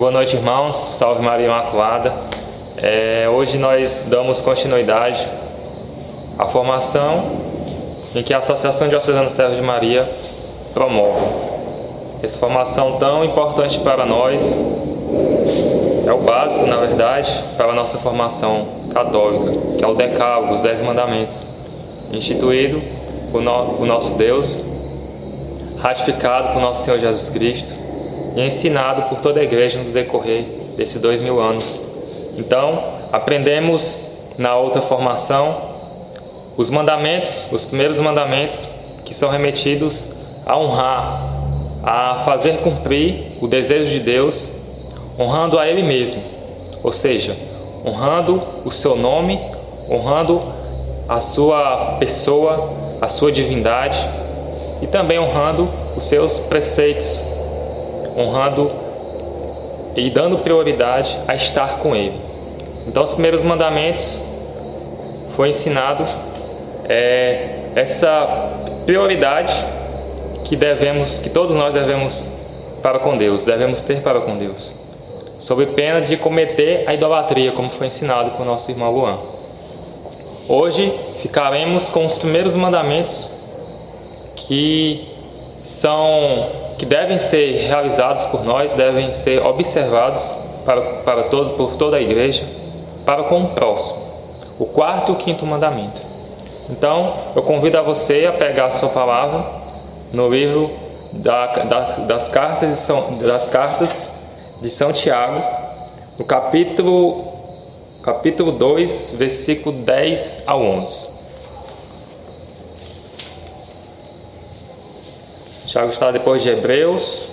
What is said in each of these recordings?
Boa noite, irmãos. Salve Maria Imaculada. Hoje nós damos continuidade à formação em que a Associação Diocesana Servos de Maria promove. Essa formação tão importante para nós, é o básico, na verdade, para a nossa formação católica, que é o Decálogo, os 10 Mandamentos, instituído por nosso Deus, ratificado por nosso Senhor Jesus Cristo e ensinado por toda a Igreja no decorrer desses 2000 anos. Então, aprendemos na outra formação os mandamentos, os primeiros mandamentos que são remetidos a honrar, a fazer cumprir o desejo de Deus, honrando a Ele mesmo, ou seja, honrando o seu nome, honrando a sua pessoa, a sua divindade e também honrando os seus preceitos, honrando e dando prioridade a estar com Ele. Então, os primeiros mandamentos foi ensinado essa prioridade que todos nós devemos para com Deus, devemos ter para com Deus, sob pena de cometer a idolatria, como foi ensinado por nosso irmão Luan. Hoje ficaremos com os primeiros mandamentos que devem ser realizados por nós, devem ser observados por toda a Igreja, para com o próximo, o quarto e o quinto mandamento. Então, eu convido a você a pegar a sua palavra no livro das cartas de São Tiago, no capítulo 2, versículo 10 ao 11. Tiago está depois de Hebreus,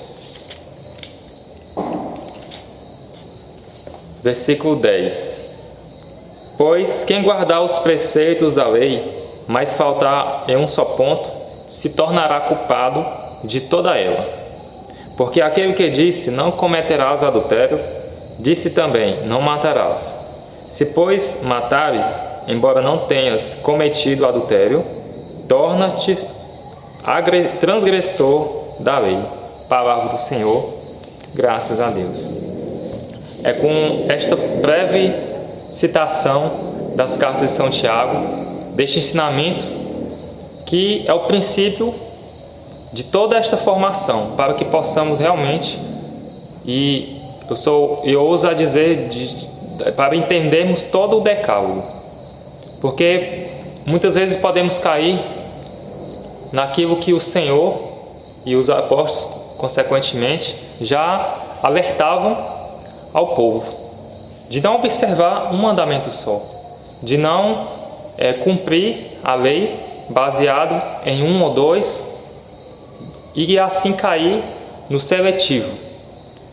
versículo 10. Pois quem guardar os preceitos da lei, mas faltar em um só ponto, se tornará culpado de toda ela. Porque aquele que disse, não cometerás adultério, disse também, não matarás. Se, pois, matares, embora não tenhas cometido adultério, torna-te transgressor da lei. Palavra do Senhor, graças a Deus. É com esta breve citação das cartas de São Tiago, deste ensinamento, que é o princípio de toda esta formação, para que possamos realmente, e eu ouso a dizer, para entendermos todo o decálogo. Porque muitas vezes podemos cair naquilo que o Senhor e os apóstolos, consequentemente, já alertavam ao povo, de não observar um mandamento só, de não cumprir a lei baseado em um ou dois, e assim cair no seletivo,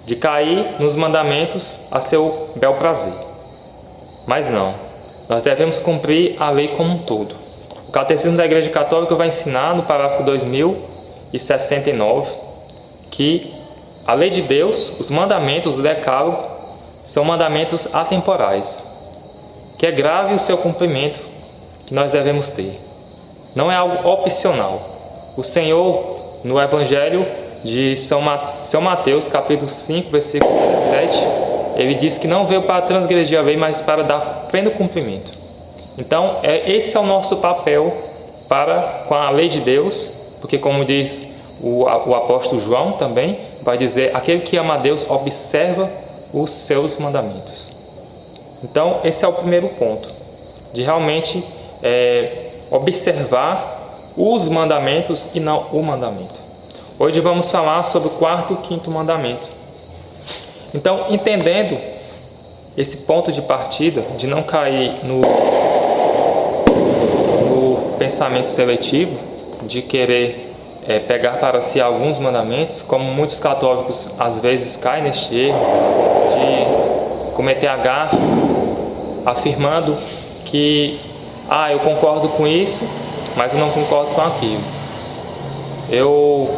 de cair nos mandamentos a seu bel prazer. Mas não, nós devemos cumprir a lei como um todo. O Catecismo da Igreja Católica vai ensinar no parágrafo 2069 que a lei de Deus, os mandamentos do Decálogo, são mandamentos atemporais, que é grave o seu cumprimento que nós devemos ter. Não é algo opcional. O Senhor, no Evangelho de São Mateus, capítulo 5, versículo 17, ele diz que não veio para transgredir a lei, mas para dar pleno cumprimento. Então, esse é o nosso papel com a lei de Deus, porque, como diz o apóstolo João também, vai dizer, aquele que ama a Deus observa os seus mandamentos. Então, esse é o primeiro ponto, de realmente observar os mandamentos e não o mandamento. Hoje vamos falar sobre o quarto e o quinto mandamento. Então, entendendo esse ponto de partida, de não cair no pensamento seletivo, de querer pegar para si alguns mandamentos, como muitos católicos às vezes caem neste erro, de cometer a gafe, afirmando que eu concordo com isso, mas eu não concordo com aquilo. Eu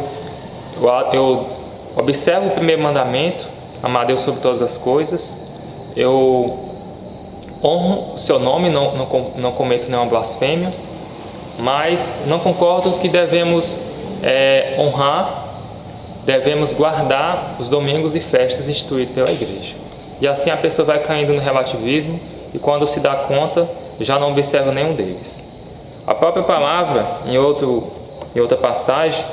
observo o primeiro mandamento, amar a Deus sobre todas as coisas, eu honro o seu nome, não cometo nenhuma blasfêmia, mas não concordo que devemos honrar devemos guardar os domingos e festas instituídos pela igreja. E assim a pessoa vai caindo no relativismo e quando se dá conta, já não observa nenhum deles. A própria palavra, em outra passagem,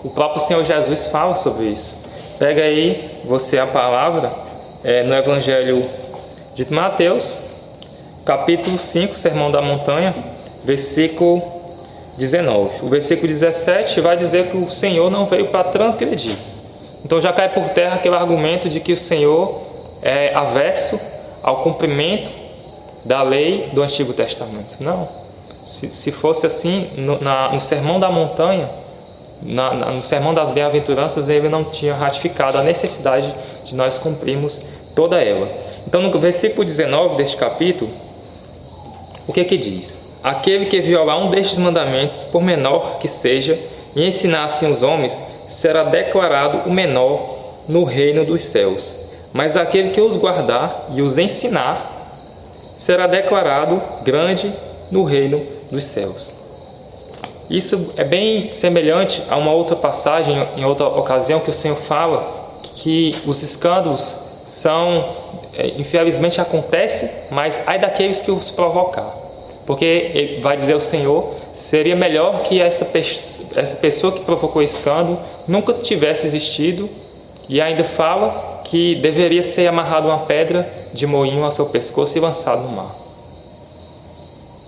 o próprio Senhor Jesus fala sobre isso. Pega aí você a palavra no Evangelho de Mateus, capítulo 5, Sermão da Montanha, versículo 19. O versículo 17 vai dizer que o Senhor não veio para transgredir. Então já cai por terra aquele argumento de que o Senhor é averso ao cumprimento da lei do Antigo Testamento. Não. Se fosse assim, no Sermão da Montanha, no Sermão das Bem-aventuranças, ele não tinha ratificado a necessidade de nós cumprirmos toda ela. Então no versículo 19 deste capítulo, o que diz? Aquele que violar um destes mandamentos, por menor que seja, e ensinar assim os homens, será declarado o menor no reino dos céus. Mas aquele que os guardar e os ensinar, será declarado grande no reino dos céus. Isso é bem semelhante a uma outra passagem, em outra ocasião, que o Senhor fala que os escândalos infelizmente acontecem, mas ai daqueles que os provocar. Porque ele vai dizer o Senhor, seria melhor que essa pessoa que provocou escândalo nunca tivesse existido, e ainda fala que deveria ser amarrado uma pedra de moinho ao seu pescoço e lançado no mar.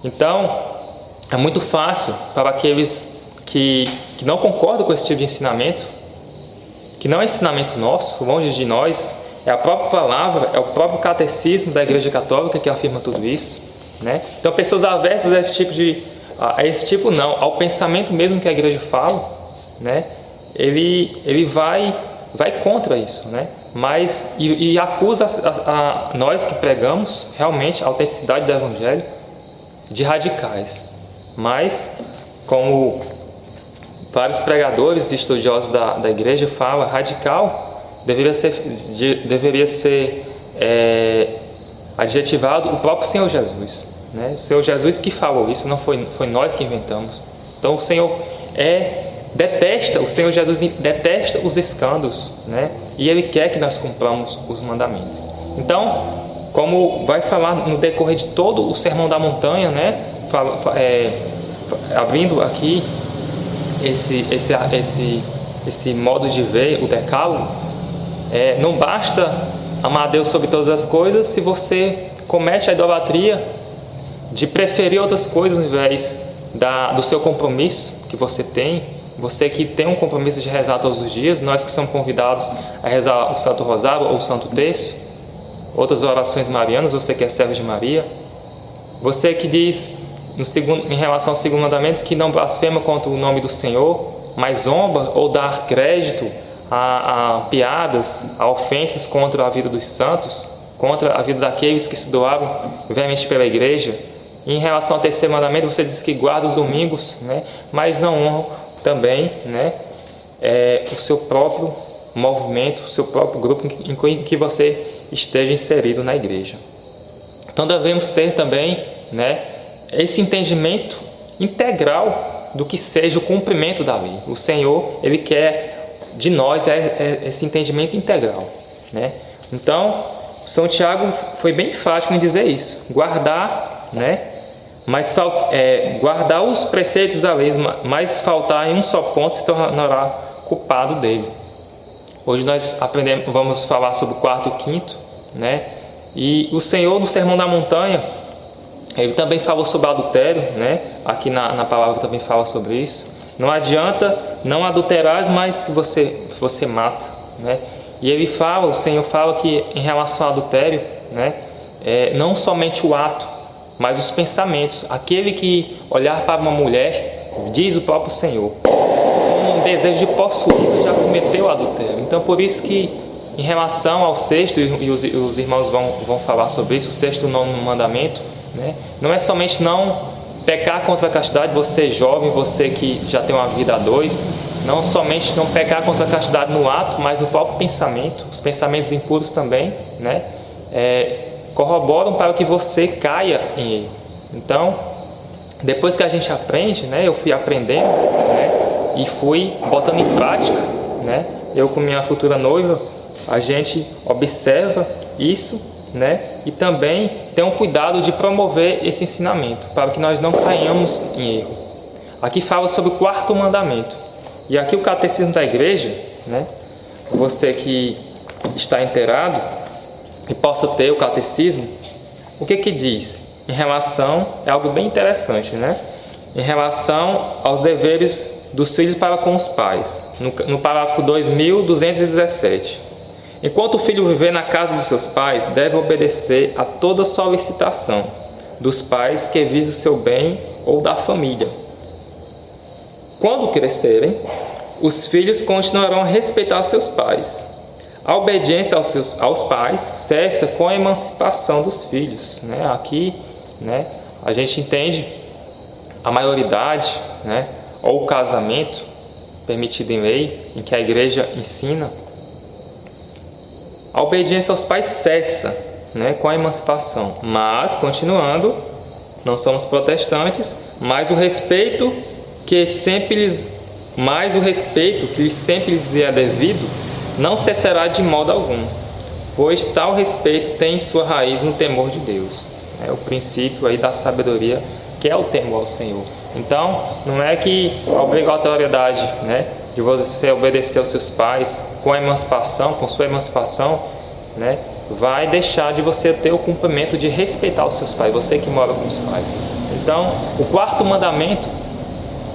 Então, é muito fácil para aqueles que não concordam com esse tipo de ensinamento, que não é ensinamento nosso, longe de nós, é a própria palavra, é o próprio catecismo da Igreja Católica que afirma tudo isso, né? Então, pessoas aversas a esse tipo não, ao pensamento mesmo que a Igreja fala, né? Ele vai contra isso, né? Mas e acusa a nós que pregamos realmente a autenticidade do Evangelho de radicais. Mas, como vários pregadores e estudiosos da Igreja falam, radical deveria ser adjetivado o próprio Senhor Jesus, né? O Senhor Jesus que falou isso, não foi nós que inventamos. Então o Senhor o Senhor Jesus detesta os escândalos, né? E Ele quer que nós cumpramos os mandamentos. Então, como vai falar no decorrer de todo o Sermão da Montanha, né? Abrindo aqui esse modo de ver o decálogo, não basta amar a Deus sobre todas as coisas se você comete a idolatria de preferir outras coisas ao invés do seu compromisso que você tem. Você que tem um compromisso de rezar todos os dias, nós que somos convidados a rezar o Santo Rosário ou o Santo Terço, outras orações marianas, você que é servo de Maria, você que diz em relação ao segundo mandamento que não blasfema contra o nome do Senhor, mas zomba ou dá crédito a piadas, a ofensas contra a vida dos santos, contra a vida daqueles que se doaram veemente pela igreja. E em relação ao terceiro mandamento, você diz que guarda os domingos, né? Mas não honra também, né? O seu próprio movimento, o seu próprio grupo em que você esteja inserido na igreja. Então devemos ter também, né, esse entendimento integral do que seja o cumprimento da lei. O Senhor, Ele quer de nós esse entendimento integral, né? Então, São Tiago foi bem enfático em dizer isso. Guardar, né? Mas guardar os preceitos da lei, mas faltar em um só ponto se tornará culpado dele. Hoje nós vamos falar sobre o quarto e quinto, né? E o Senhor, no Sermão da Montanha, Ele também falou sobre adultério, né? Aqui na palavra também fala sobre isso. Não adianta não adulterar, mas se você mata, né? E o Senhor fala que em relação ao adultério, né? Não somente o ato, mas os pensamentos. Aquele que olhar para uma mulher, diz o próprio Senhor, com um desejo de possuir, já cometeu adultério. Então, por isso que, em relação ao sexto, e os irmãos vão falar sobre isso, o sexto e o nono mandamento, né? Não é somente não pecar contra a castidade, você jovem, você que já tem uma vida a dois, não somente não pecar contra a castidade no ato, mas no próprio pensamento, os pensamentos impuros também, né? Corroboram para que você caia em ele. Então, depois que a gente aprende, né, eu fui aprendendo, né, e fui botando em prática, né? Eu com minha futura noiva, a gente observa isso, né? E também tem um cuidado de promover esse ensinamento, para que nós não caiamos em erro. Aqui fala sobre o 4º mandamento. E aqui o catecismo da igreja, né? Você que está inteirado e possa ter o catecismo, o que diz? Em relação, é algo bem interessante, né? Em relação aos deveres dos filhos para com os pais, no parágrafo 2217. Enquanto o filho viver na casa dos seus pais, deve obedecer a toda solicitação dos pais que vise o seu bem ou da família. Quando crescerem, os filhos continuarão a respeitar seus pais. A obediência aos pais cessa com a emancipação dos filhos, né? Aqui, né, a gente entende a maioridade, né, ou o casamento permitido em lei, em que a igreja ensina. A obediência aos pais cessa, né, com a emancipação, mas, continuando, não somos protestantes, mas o respeito que lhes sempre lhes é devido não cessará de modo algum, pois tal respeito tem sua raiz no temor de Deus. É o princípio aí da sabedoria, que é o temor ao Senhor. Então, não é que a obrigatoriedade, né, de você obedecer aos seus pais com sua emancipação, né, vai deixar de você ter o cumprimento de respeitar os seus pais, você que mora com os pais. Então, o 4º mandamento,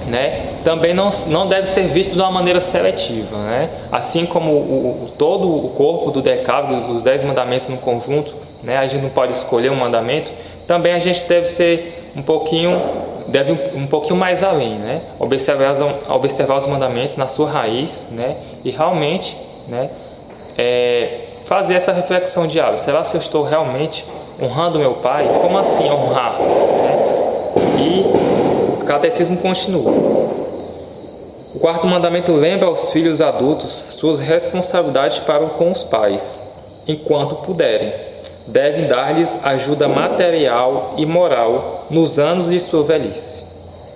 né, também não deve ser visto de uma maneira seletiva, né? Assim como todo o corpo do decálogo, dos 10 mandamentos no conjunto, né, a gente não pode escolher um mandamento, também a gente deve ser um pouquinho mais além, né? Observar os mandamentos na sua raiz, né? E realmente, né, fazer essa reflexão diária. Será que eu estou realmente honrando meu pai? Como assim honrar, né? E o catecismo continua. O 4º mandamento lembra aos filhos adultos suas responsabilidades para com os pais, enquanto puderem. Devem dar-lhes ajuda material e moral nos anos de sua velhice.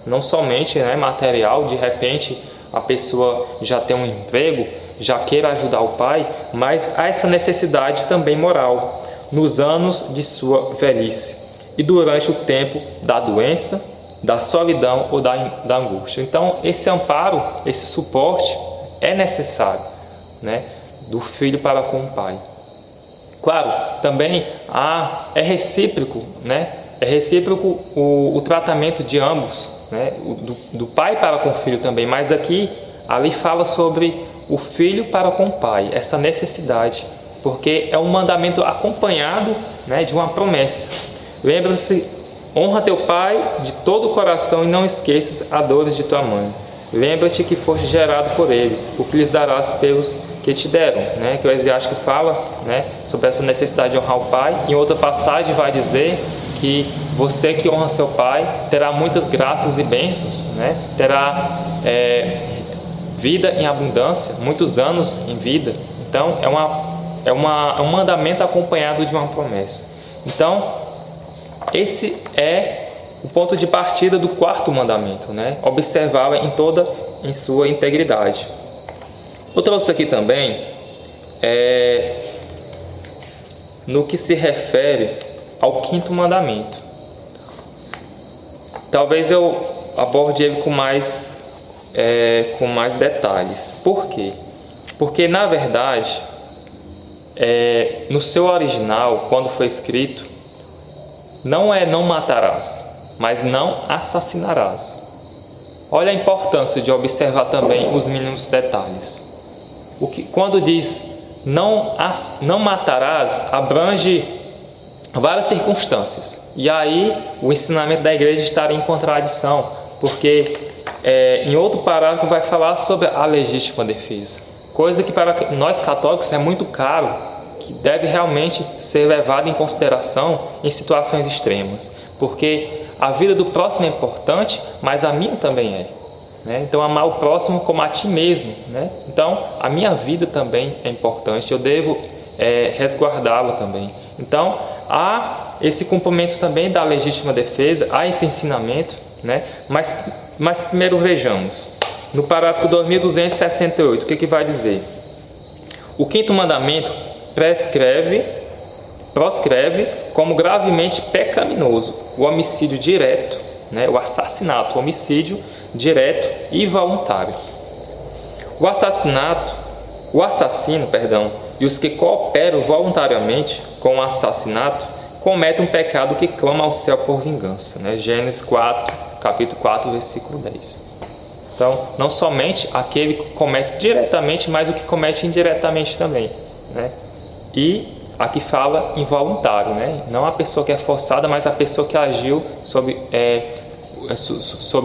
Não somente, né, material, de repente a pessoa já tem um emprego, já queira ajudar o pai, mas há essa necessidade também moral nos anos de sua velhice e durante o tempo da doença, da solidão ou da angústia. Então, esse amparo, esse suporte é necessário, né, do filho para com o pai. Claro, também é recíproco, né? É recíproco o tratamento de ambos, né? Do pai para com o filho também, mas ali fala sobre o filho para com o pai, essa necessidade, porque é um mandamento acompanhado, né, de uma promessa. Lembra-se: honra teu pai de todo o coração e não esqueças as dores de tua mãe. Lembra-te que foste gerado por eles, o que lhes darás pelos que te deram, né? Que o Eclesiástico fala, né, sobre essa necessidade de honrar o pai. Em outra passagem vai dizer que você que honra seu pai terá muitas graças e bênçãos, né? Terá vida em abundância, muitos anos em vida. Então é um mandamento acompanhado de uma promessa. Então esse é o ponto de partida do 4º mandamento, né? Observá-la em sua integridade. Eu trouxe aqui também no que se refere ao 5º mandamento. Talvez eu aborde ele com mais detalhes. Por quê? Porque, na verdade, no seu original, quando foi escrito, não matarás, mas não assassinarás. Olha a importância de observar também os mínimos detalhes. Quando diz não matarás, abrange várias circunstâncias. E aí o ensinamento da igreja estaria em contradição, porque em outro parágrafo vai falar sobre a legítima defesa, coisa que para nós católicos é muito caro, que deve realmente ser levado em consideração em situações extremas, porque a vida do próximo é importante, mas a minha também é, né? Então amar o próximo como a ti mesmo, né? Então a minha vida também é importante, eu devo resguardá-la também. Então há esse cumprimento também da legítima defesa, há esse ensinamento, né? Mas primeiro vejamos no parágrafo 2268, o que vai dizer? O quinto mandamento proscreve como gravemente pecaminoso o homicídio direto, né, o assassinato, o homicídio direto e voluntário. O assassino, e os que cooperam voluntariamente com o assassinato cometem um pecado que clama ao céu por vingança, né? Gênesis 4, capítulo 4, versículo 10. Então, não somente aquele que comete diretamente, mas o que comete indiretamente também, né? E aqui fala involuntário, né? Não a pessoa que é forçada, mas a pessoa que agiu sob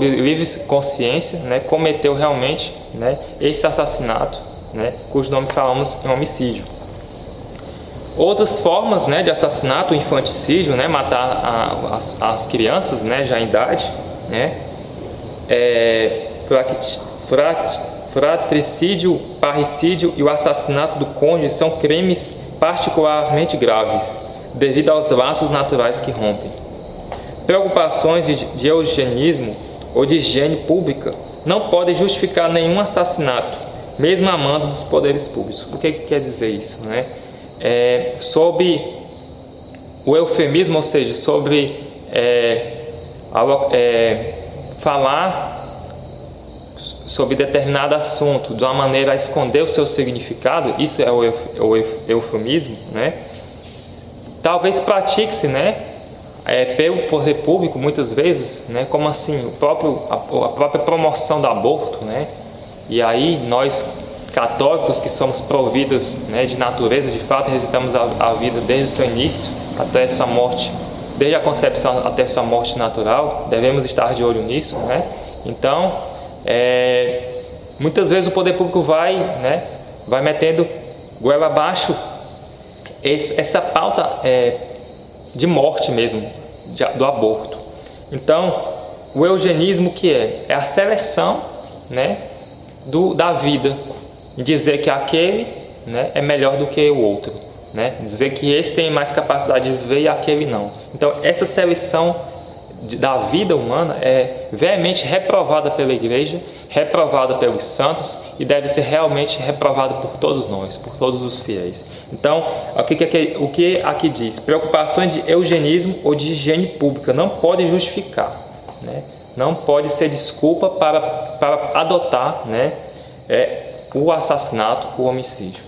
livre consciência, né? Cometeu realmente, né, esse assassinato, né, cujo nome falamos em homicídio. Outras formas, né, de assassinato, o infanticídio, né, matar as crianças, né, já em idade, né, fratricídio, parricídio e o assassinato do cônjuge são crimes particularmente graves, devido aos laços naturais que rompem. Preocupações de eugenismo ou de higiene pública não podem justificar nenhum assassinato, mesmo amando dos poderes públicos. O que quer dizer isso, né? Sob o eufemismo, ou seja, sobre falar sobre determinado assunto de uma maneira a esconder o seu significado, isso é o eufemismo, né? Talvez pratique-se, né, pelo poder público muitas vezes, né, como assim, a própria promoção do aborto, né? E aí nós católicos que somos providos, né, de natureza, de fato, respeitamos a vida desde o seu início até sua morte, desde a concepção até sua morte natural, devemos estar de olho nisso, né? Então, muitas vezes o poder público vai metendo goela abaixo essa pauta de morte mesmo, do aborto. Então, o eugenismo que é a seleção, né, da vida, e dizer que aquele, né, é melhor do que o outro, né? Dizer que esse tem mais capacidade de viver e aquele não. Então, essa seleção da vida humana é veemente reprovada pela Igreja, reprovada pelos santos e deve ser realmente reprovada por todos nós, por todos os fiéis. Então, o que aqui diz? Preocupações de eugenismo ou de higiene pública não pode justificar, né? Não pode ser desculpa para adotar, né, o assassinato, o homicídio.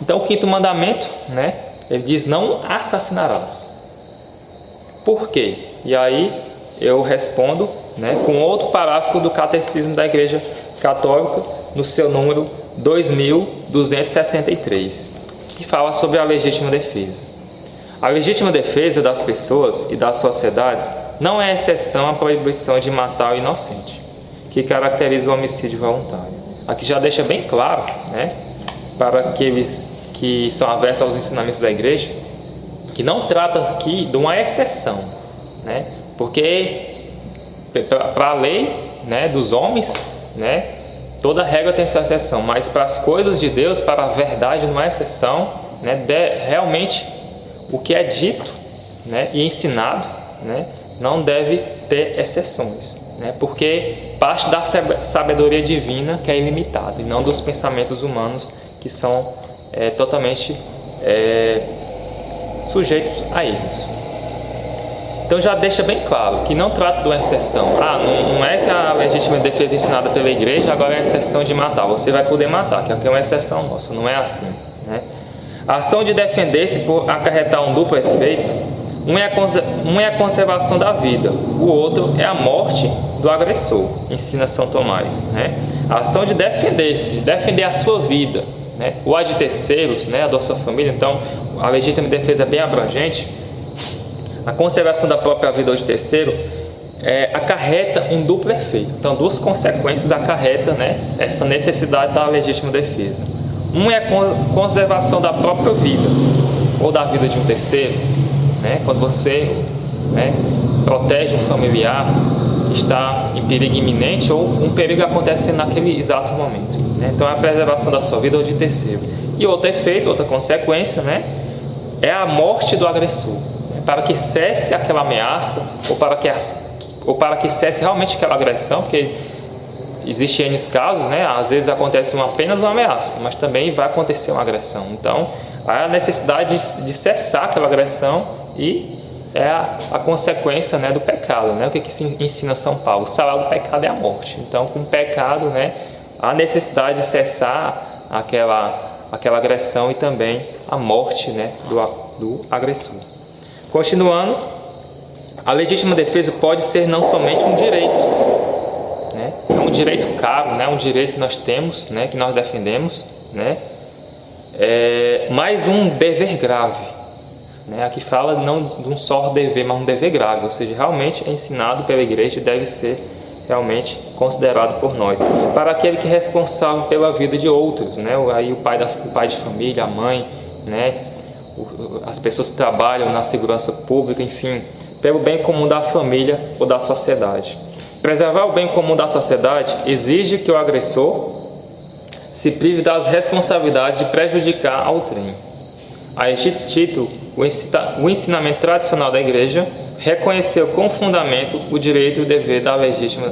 Então, o quinto mandamento, né, ele diz: não assassinarás. Por quê? E aí eu respondo, né, com outro parágrafo do Catecismo da Igreja Católica, no seu número 2263, que fala sobre a legítima defesa. A legítima defesa das pessoas e das sociedades não é exceção à proibição de matar o inocente, que caracteriza o homicídio voluntário. Aqui já deixa bem claro, né, para aqueles que são aversos aos ensinamentos da Igreja, que não trata aqui de uma exceção, né, porque para a lei, né, dos homens, né, toda regra tem sua exceção, mas para as coisas de Deus, para a verdade não é exceção, né, realmente o que é dito, né, e ensinado, né, não deve ter exceções, né, porque parte da sabedoria divina que é ilimitada e não dos pensamentos humanos que são totalmente sujeitos a erros. Então já deixa bem claro que não trata de uma exceção. Não é que a legítima defesa ensinada pela Igreja agora é a exceção de matar. Você vai poder matar, que aqui é uma exceção nossa. Não é assim, né? A ação de defender-se por acarretar um duplo efeito. Um é a conservação da vida, o outro é a morte do agressor, ensina São Tomás, né? A ação de defender-se, defender a sua vida, né, ou a de terceiros, né, a da sua família. Então, a legítima defesa é bem abrangente. A conservação da própria vida ou de terceiro acarreta um duplo efeito. Então, duas consequências acarreta, né, essa necessidade da legítima defesa. Um é a conservação da própria vida ou da vida de um terceiro, né, quando você, né, protege um familiar que está em perigo iminente ou um perigo acontecendo naquele exato momento, né? Então, é a preservação da sua vida ou de terceiro. E outro efeito, outra consequência, né, é a morte do agressor, né, para que cesse aquela ameaça ou para que cesse realmente aquela agressão, porque Existem N casos, né? Às vezes acontece apenas uma ameaça, mas também vai acontecer uma agressão. Então, há a necessidade de cessar aquela agressão e é a consequência, né, do pecado, né? O que se ensina São Paulo? O salário do pecado é a morte. Então, com o pecado, né, há necessidade de cessar aquela agressão e também a morte, né, do agressor. Continuando, a legítima defesa pode ser não somente um direito, né? É um direito caro, né? Um direito que nós temos, né? Que nós defendemos, né? Mais um dever grave. Aqui fala não de um só dever, mas um dever grave, ou seja, realmente é ensinado pela igreja e deve ser realmente considerado por nós. Para aquele que é responsável pela vida de outros, né? Aí o pai de família, a mãe, né? As pessoas que trabalham na segurança pública, enfim, pelo bem comum da família ou da sociedade. Preservar o bem comum da sociedade exige que o agressor se prive das responsabilidades de prejudicar ao outrem. A este título, o ensinamento tradicional da Igreja reconheceu com fundamento o direito e o dever da legítima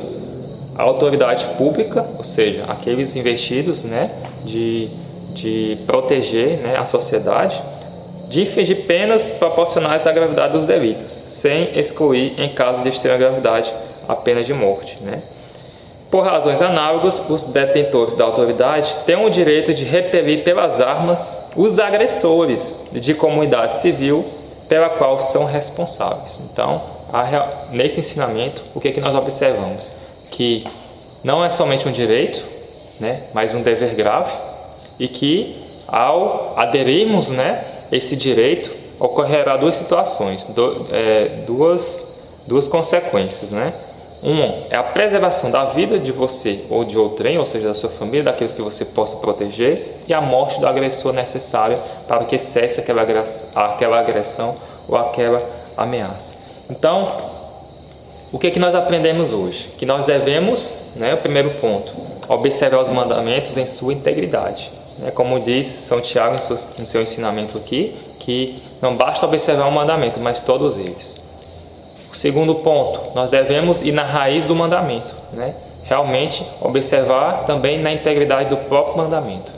autoridade pública, ou seja, aqueles investidos, né, de proteger, né, a sociedade, de infligir penas proporcionais à gravidade dos delitos, sem excluir, em casos de extrema gravidade, a pena de morte, né? Por razões análogas, os detentores da autoridade têm o direito de repelir pelas armas os agressores de comunidade civil pela qual são responsáveis. Então, nesse ensinamento, o que nós observamos? Que não é somente um direito, né, mas um dever grave, e que ao aderirmos, né, esse direito, ocorrerá duas situações, duas consequências, né? Uma é a preservação da vida de você ou de outrem, ou seja, da sua família, daqueles que você possa proteger, e a morte do agressor necessária para que cesse aquela agressão ou aquela ameaça. Então, o que nós aprendemos hoje? Que nós devemos, né, o primeiro ponto, observar os mandamentos em sua integridade. Como diz São Tiago em seu ensinamento aqui, que não basta observar um mandamento, mas todos eles. O segundo ponto, nós devemos ir na raiz do mandamento, né? Realmente observar também na integridade do próprio mandamento.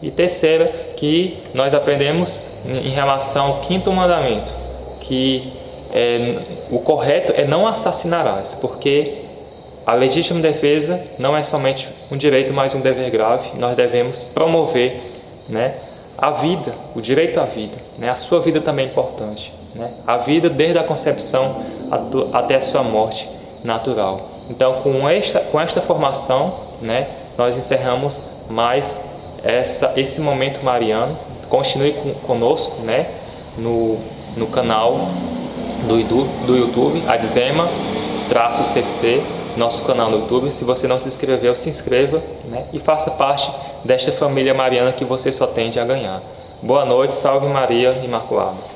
E terceira, que nós aprendemos em relação ao quinto mandamento, que o correto é não assassinarás, porque a legítima defesa não é somente um direito, mas um dever grave. Nós devemos promover, né, a vida, o direito à vida, né? A sua vida também é importante, né? A vida desde a concepção até a sua morte natural. Então, com esta formação, né, nós encerramos mais esse momento mariano. Continue conosco, né, no canal do YouTube, Adzema-CC, nosso canal no YouTube. Se você não se inscreveu, se inscreva, né, e faça parte desta família mariana que você só tende a ganhar. Boa noite, salve Maria Imaculada.